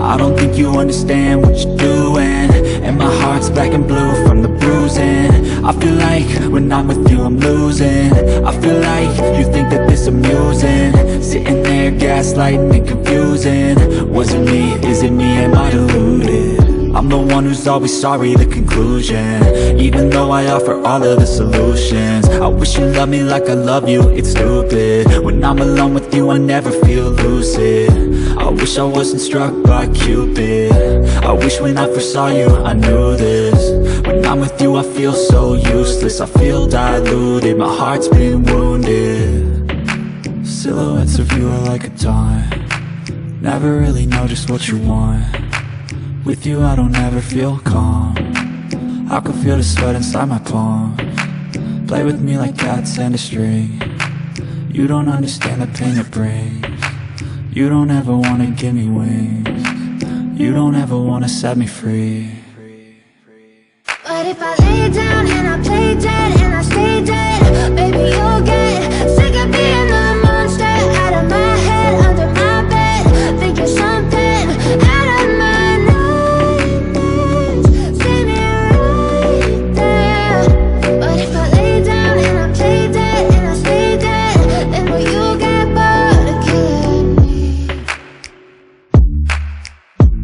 I don't think you understand what you're doing, and my heart's black and blue from the bruising. I feel like when I'm with you I'm losing. I feel like you think that this amusing, sitting there gaslighting and confusing. Was it me? Is it me? Am I deluded? I'm the one who's always sorry, the conclusion. Even though I offer all of the solutions, I wish you loved me like I love you, it's stupid. When I'm alone with you I never feel lucid. I wish I wasn't struck by Cupid. I wish when I first saw you I knew this. When I'm with you I feel so useless, I feel diluted, my heart's been wounded. Silhouettes of you are like a taunt, never really know just what you want. With you I don't ever feel calm, I can feel the sweat inside my palm. Play with me like cats and a string, you don't understand the pain it brings. You don't ever wanna give me wings, you don't ever wanna set me free. But if I lay down and I play dead